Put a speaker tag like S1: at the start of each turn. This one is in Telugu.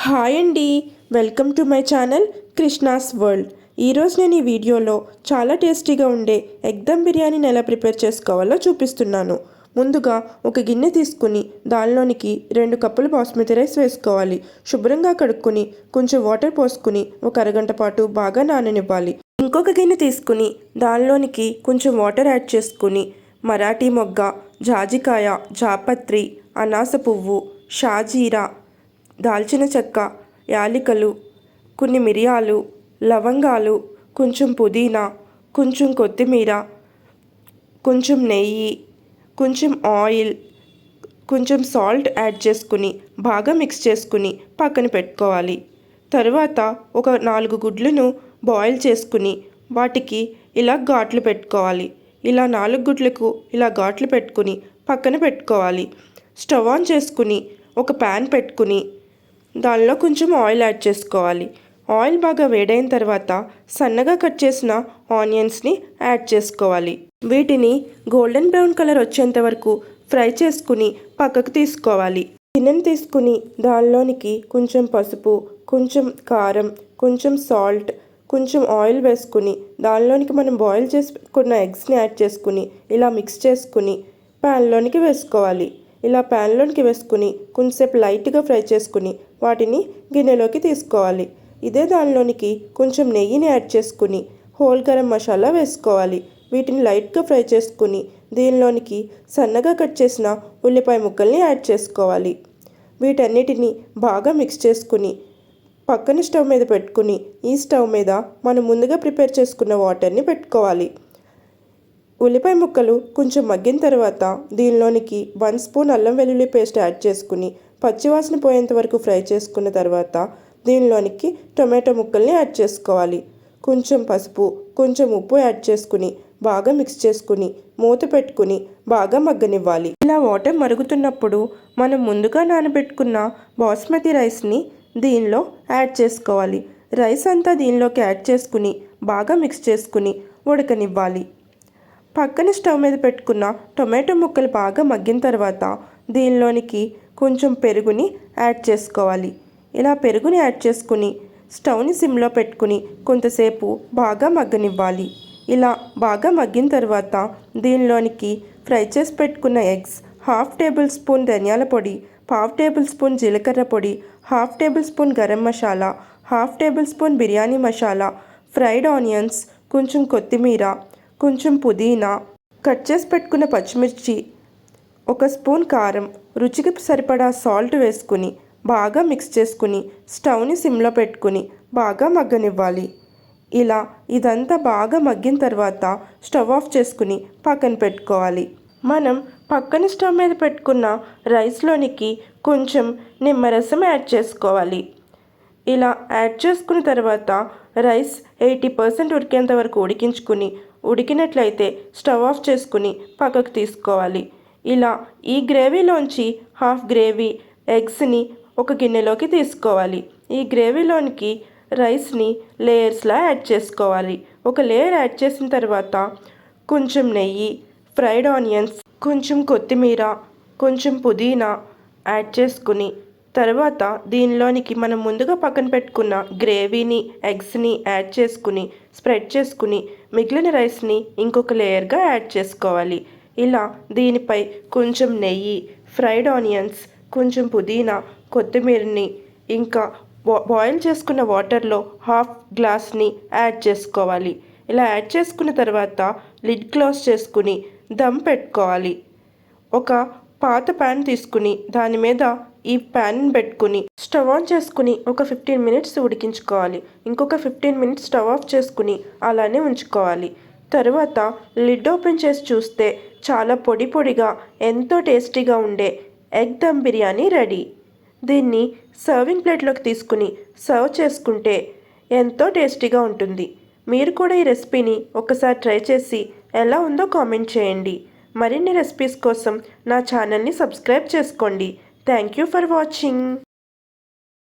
S1: హాయ్ అండి, welcome to my channel Krishna's world. ఈరోజు నేను ఈ వీడియోలో చాలా టేస్టీగా ఉండే ఎగ్ దమ్ బిర్యానీని ఎలా ప్రిపేర్ చేసుకోవాలో చూపిస్తున్నాను. ముందుగా ఒక గిన్నె తీసుకుని దానిలోనికి 2 కప్పులు బాస్మతి రైస్ వేసుకోవాలి. శుభ్రంగా కడుక్కొని కొంచెం వాటర్ పోసుకుని ఒక అరగంట పాటు బాగా నాననివ్వాలి. ఇంకొక గిన్నె తీసుకుని దానిలోనికి కొంచెం వాటర్ యాడ్ చేసుకుని మరాఠీ మొగ్గ, జాజికాయ, జాపత్రి, అనాస పువ్వు, షాజీరా, దాల్చిన చెక్క, యాలకులు, కొన్ని మిరియాలు, లవంగాలు, కొంచెం పుదీనా, కొంచెం కొత్తిమీర, కొంచెం నెయ్యి, కొంచెం ఆయిల్, కొంచెం సాల్ట్ యాడ్ చేసుకుని బాగా మిక్స్ చేసుకుని పక్కన పెట్టుకోవాలి. తరువాత ఒక 4 గుడ్లను బాయిల్ చేసుకుని వాటికి ఇలా ఘాట్లు పెట్టుకోవాలి. ఇలా 4 గుడ్లకు ఇలా ఘాట్లు పెట్టుకుని పక్కన పెట్టుకోవాలి. స్టవ్ ఆన్ చేసుకుని ఒక ప్యాన్ పెట్టుకుని దానిలో కొంచెం ఆయిల్ యాడ్ చేసుకోవాలి. ఆయిల్ బాగా వేడైన తర్వాత సన్నగా కట్ చేసిన ఆనియన్స్ని యాడ్ చేసుకోవాలి. వీటిని గోల్డెన్ బ్రౌన్ కలర్ వచ్చేంత వరకు ఫ్రై చేసుకుని పక్కకు తీసుకోవాలి. గిన్నెను తీసుకుని దానిలోనికి కొంచెం పసుపు, కొంచెం కారం, కొంచెం సాల్ట్, కొంచెం ఆయిల్ వేసుకుని దానిలోనికి మనం బాయిల్ చేసుకున్న ఎగ్స్ని యాడ్ చేసుకుని ఇలా మిక్స్ చేసుకుని ప్యాన్లోనికి వేసుకోవాలి. ఇలా ప్యాన్లోనికి వేసుకుని కొంచెంసేపు లైట్గా ఫ్రై చేసుకుని వాటిని గిన్నెలోకి తీసుకోవాలి. ఇదే దానిలోనికి కొంచెం నెయ్యిని యాడ్ చేసుకుని హోల్ గరం మసాలా వేసుకోవాలి. వీటిని లైట్గా ఫ్రై చేసుకుని దీనిలోనికి సన్నగా కట్ చేసిన ఉల్లిపాయ ముక్కల్ని యాడ్ చేసుకోవాలి. వీటన్నిటిని బాగా మిక్స్ చేసుకుని పక్కన స్టవ్ మీద పెట్టుకుని ఈ స్టవ్ మీద మనం ముందుగా ప్రిపేర్ చేసుకున్న వాటర్ని పెట్టుకోవాలి. ఉల్లిపాయ ముక్కలు కొంచెం మగ్గిన తర్వాత దీనిలోనికి 1 స్పూన్ అల్లం వెల్లుల్లి పేస్ట్ యాడ్ చేసుకుని పచ్చివాసన పోయేంత వరకు ఫ్రై చేసుకున్న తర్వాత దీనిలోనికి టొమాటో ముక్కల్ని యాడ్ చేసుకోవాలి. కొంచెం పసుపు, కొంచెం ఉప్పు యాడ్ చేసుకుని బాగా మిక్స్ చేసుకుని మూత పెట్టుకుని బాగా మగ్గనివ్వాలి. ఇలా వాటర్ మరుగుతున్నప్పుడు మనం ముందుగా నానబెట్టుకున్న బాస్మతి రైస్ని దీనిలో యాడ్ చేసుకోవాలి. రైస్ అంతా దీనిలోకి యాడ్ చేసుకుని బాగా మిక్స్ చేసుకుని ఉడకనివ్వాలి. పక్కన స్టవ్ మీద పెట్టుకున్న టొమాటో ముక్కలు బాగా మగ్గిన తర్వాత దీనిలోనికి కొంచెం పెరుగుని యాడ్ చేసుకోవాలి. ఇలా పెరుగుని యాడ్ చేసుకుని స్టవ్ని సిమ్లో పెట్టుకుని కొంతసేపు బాగా మగ్గనివ్వాలి. ఇలా బాగా మగ్గిన తర్వాత దీనిలోనికి ఫ్రై చేసి పెట్టుకున్న ఎగ్స్, 1/2 టేబుల్ స్పూన్ ధనియాల పొడి, 1/2 టేబుల్ స్పూన్ జీలకర్ర పొడి, 1/2 table spoon garam masala, 1/2 table spoon biryani masala, fried onions, కొంచెం కొత్తిమీర, కొంచెం పుదీనా, కట్ చేసి పెట్టుకున్న పచ్చిమిర్చి, 1 స్పూన్ కారం, రుచికి సరిపడా సాల్ట్ వేసుకుని బాగా మిక్స్ చేసుకుని స్టవ్ని సిమ్లో పెట్టుకుని బాగా మగ్గనివ్వాలి. ఇలా ఇదంతా బాగా మగ్గిన తర్వాత స్టవ్ ఆఫ్ చేసుకుని పక్కన పెట్టుకోవాలి. మనం పక్కన స్టవ్ మీద పెట్టుకున్న రైస్లోనికి కొంచెం నిమ్మరసం యాడ్ చేసుకోవాలి. ఇలా యాడ్ చేసుకున్న తర్వాత రైస్ 80% ఉడికేంత వరకు ఉడికించుకుని ఉడికినట్లయితే స్టవ్ ఆఫ్ చేసుకుని పక్కకు తీసుకోవాలి. ఇలా ఈ గ్రేవీలోంచి హాఫ్ గ్రేవీ ఎగ్స్ని ఒక గిన్నెలోకి తీసుకోవాలి. ఈ గ్రేవీలోనికి రైస్ని లేయర్స్లా యాడ్ చేసుకోవాలి. ఒక లేయర్ యాడ్ చేసిన తర్వాత కొంచెం నెయ్యి, ఫ్రైడ్ ఆనియన్స్, కొంచెం కొత్తిమీర, కొంచెం పుదీనా యాడ్ చేసుకుని తర్వాత దీనిలోనికి మనం ముందుగా పక్కన పెట్టుకున్న గ్రేవీని, ఎగ్స్ని యాడ్ చేసుకుని స్ప్రెడ్ చేసుకుని మిగిలిన రైస్ని ఇంకొక లేయర్గా యాడ్ చేసుకోవాలి. ఇలా దీనిపై కొంచెం నెయ్యి, ఫ్రైడ్ ఆనియన్స్, కొంచెం పుదీనా, కొత్తిమీరని ఇంకా బాయిల్ చేసుకున్న వాటర్లో 1/2 గ్లాస్ని యాడ్ చేసుకోవాలి. ఇలా యాడ్ చేసుకున్న తర్వాత లిడ్ క్లోజ్ చేసుకుని దమ్ పెట్టుకోవాలి. ఒక పాత ప్యాన్ తీసుకుని దాని మీద ఈ ప్యాన్ పెట్టుకుని స్టవ్ ఆన్ చేసుకుని ఒక 15 మినిట్స్ ఉడికించుకోవాలి. ఇంకొక 15 మినిట్స్ స్టవ్ ఆఫ్ చేసుకుని అలానే ఉంచుకోవాలి. తరువాత లిడ్ ఓపెన్ చేసి చూస్తే చాలా పొడి పొడిగా ఎంతో టేస్టీగా ఉండే ఎగ్ దమ్ బిర్యానీ రెడీ. దీన్ని సర్వింగ్ ప్లేట్లోకి తీసుకుని సర్వ్ చేసుకుంటే ఎంతో టేస్టీగా ఉంటుంది. మీరు కూడా ఈ రెసిపీని ఒకసారి ట్రై చేసి ఎలా ఉందో కామెంట్ చేయండి. మరిన్ని రెసిపీస్ కోసం నా ఛానల్ని సబ్స్క్రైబ్ చేసుకోండి. Thank you for watching.